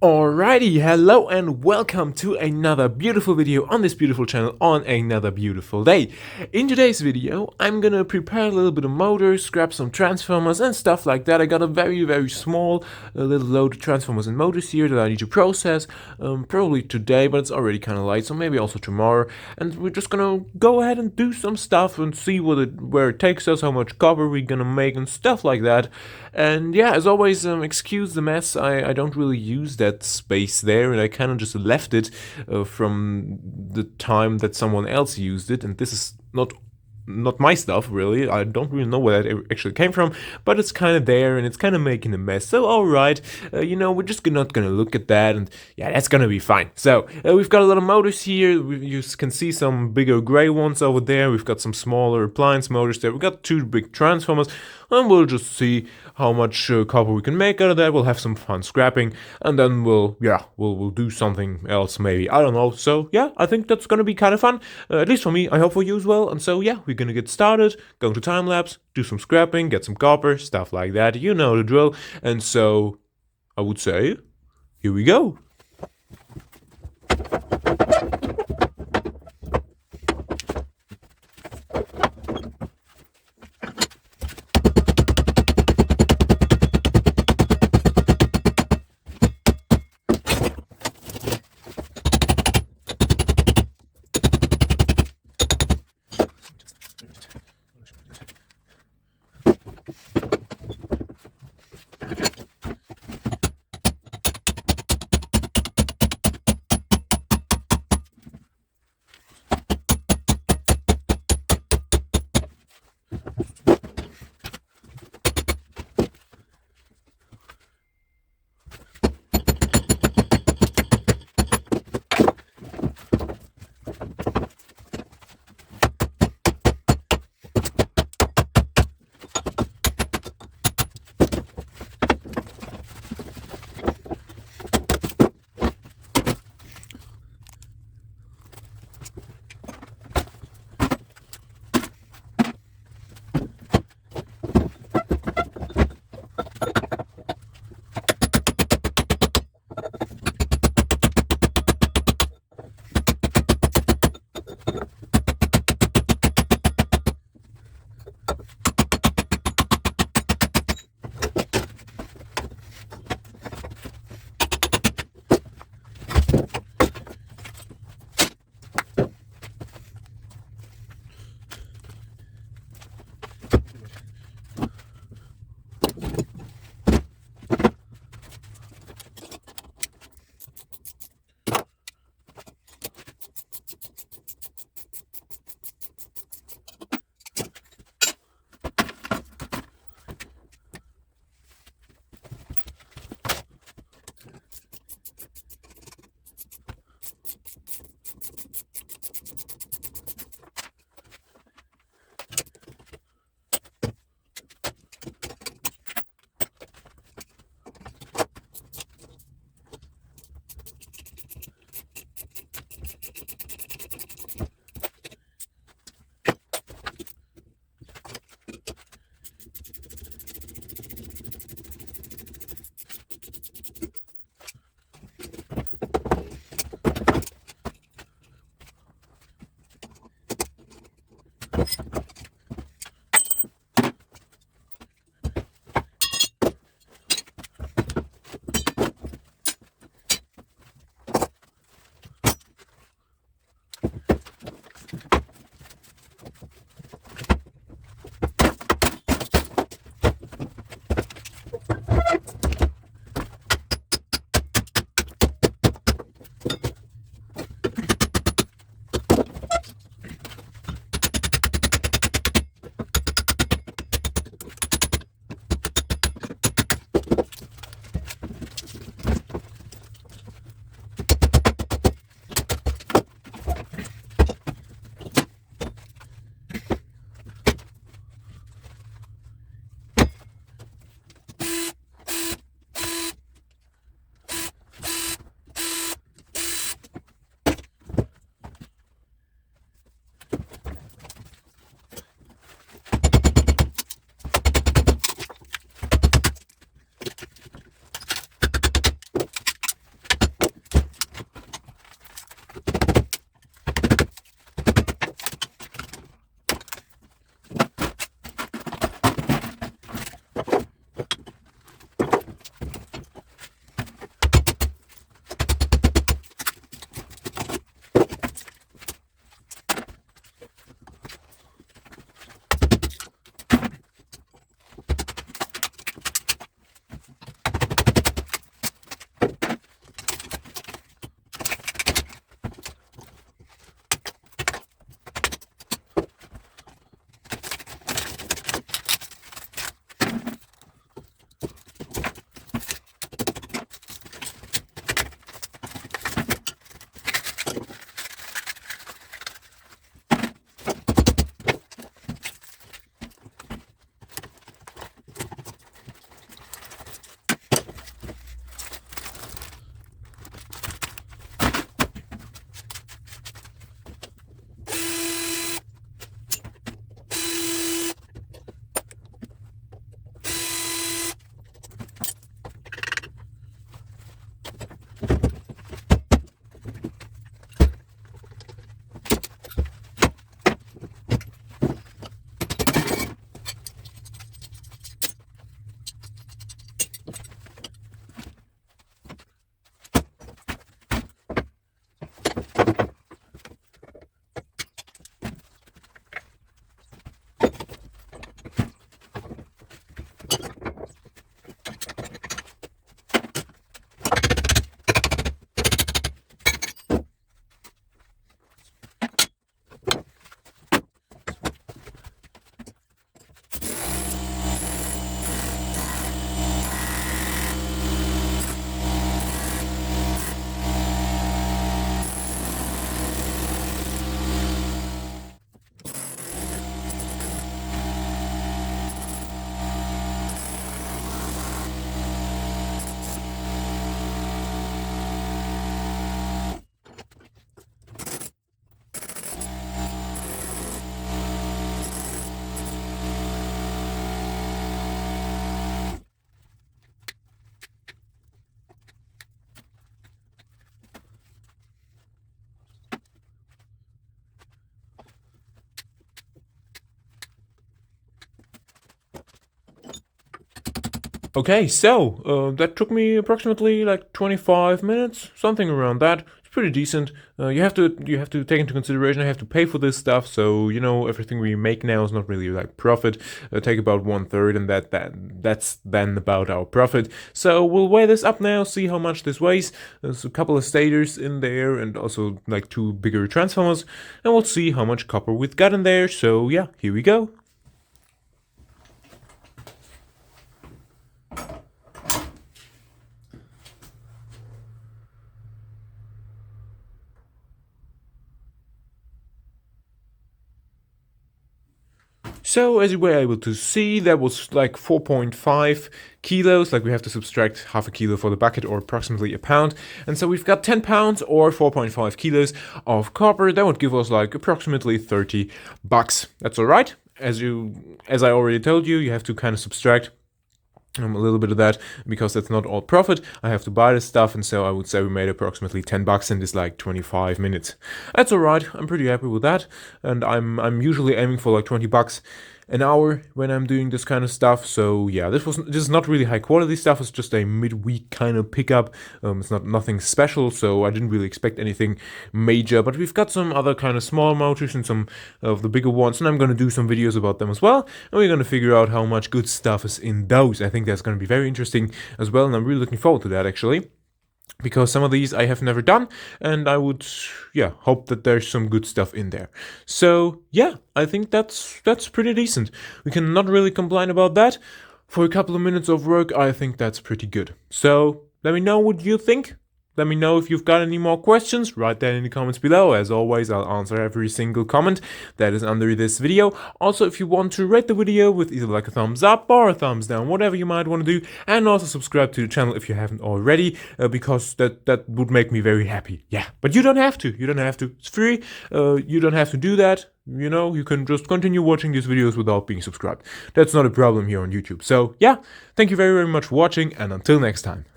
Alrighty, hello and welcome to another beautiful video on this beautiful channel on another beautiful day. In today's video, I'm gonna prepare a little bit of motors, grab some transformers and stuff like that. I got a very small little load of transformers and motors here that I need to process, probably today, but it's already kind of late, so maybe also tomorrow. And we're just gonna go ahead and do some stuff and see where it takes us, how much cover we're gonna make and stuff like that. And yeah, as always, excuse the mess. I don't really use that space there, and I kind of just left it from the time that someone else used it. And this is not my stuff, really. I don't really know where that actually came from, but it's kind of there and it's kind of making a mess. So alright, we're just not gonna look at that, and yeah, that's gonna be fine. So we've got a lot of motors here. You can see some bigger gray ones over there. We've got some smaller appliance motors there. We've got two big transformers, and we'll just see how much copper we can make out of that. We'll have some fun scrapping, and then we'll do something else maybe. I don't know. So yeah, I think that's gonna be kind of fun, at least for me. I hope for you as well. And so yeah, we're gonna get started. Go to Timelapse, do some scrapping, get some copper, stuff like that. You know the drill. And so I would say, here we go. Okay, so that took me approximately like 25 minutes, something around that. It's pretty decent. You have to take into consideration I have to pay for this stuff, so everything we make now is not really like profit. Take about 1/3, and that's then about our profit. So we'll weigh this up now, see how much this weighs. There's a couple of stators in there, and also like two bigger transformers, and we'll see how much copper we've got in there. So yeah, here we go. So as you were able to see, that was like 4.5 kilos, like we have to subtract half a kilo for the bucket, or approximately a pound. And so we've got 10 pounds or 4.5 kilos of copper. That would give us like approximately 30 bucks. That's all right. As I already told you, you have to kind of subtract a little bit of that, because that's not all profit. I have to buy this stuff, and so I would say we made approximately 10 bucks in this like 25 minutes. That's all right. I'm pretty happy with that, and I'm usually aiming for like 20 bucks an hour when I'm doing this kind of stuff. So yeah, this is not really high quality stuff. It's just a midweek kind of pickup. It's not nothing special, so I didn't really expect anything major. But we've got some other kind of small motors and some of the bigger ones, and I'm gonna do some videos about them as well. And we're gonna figure out how much good stuff is in those. I think that's gonna be very interesting as well, and I'm really looking forward to that actually, because some of these I have never done, and I would hope that there's some good stuff in there. So yeah, I think that's pretty decent. We can not really complain about that. For a couple of minutes of work, I think that's pretty good. So let me know what you think. Let me know if you've got any more questions. Write that in the comments below. As always, I'll answer every single comment that is under this video. Also, if you want to rate the video with either like a thumbs up or a thumbs down, whatever you might want to do, and also subscribe to the channel if you haven't already, because that would make me very happy. Yeah, but you don't have to. You don't have to. It's free. You don't have to do that. You can just continue watching these videos without being subscribed. That's not a problem here on YouTube. So yeah, thank you very, very much for watching, and until next time.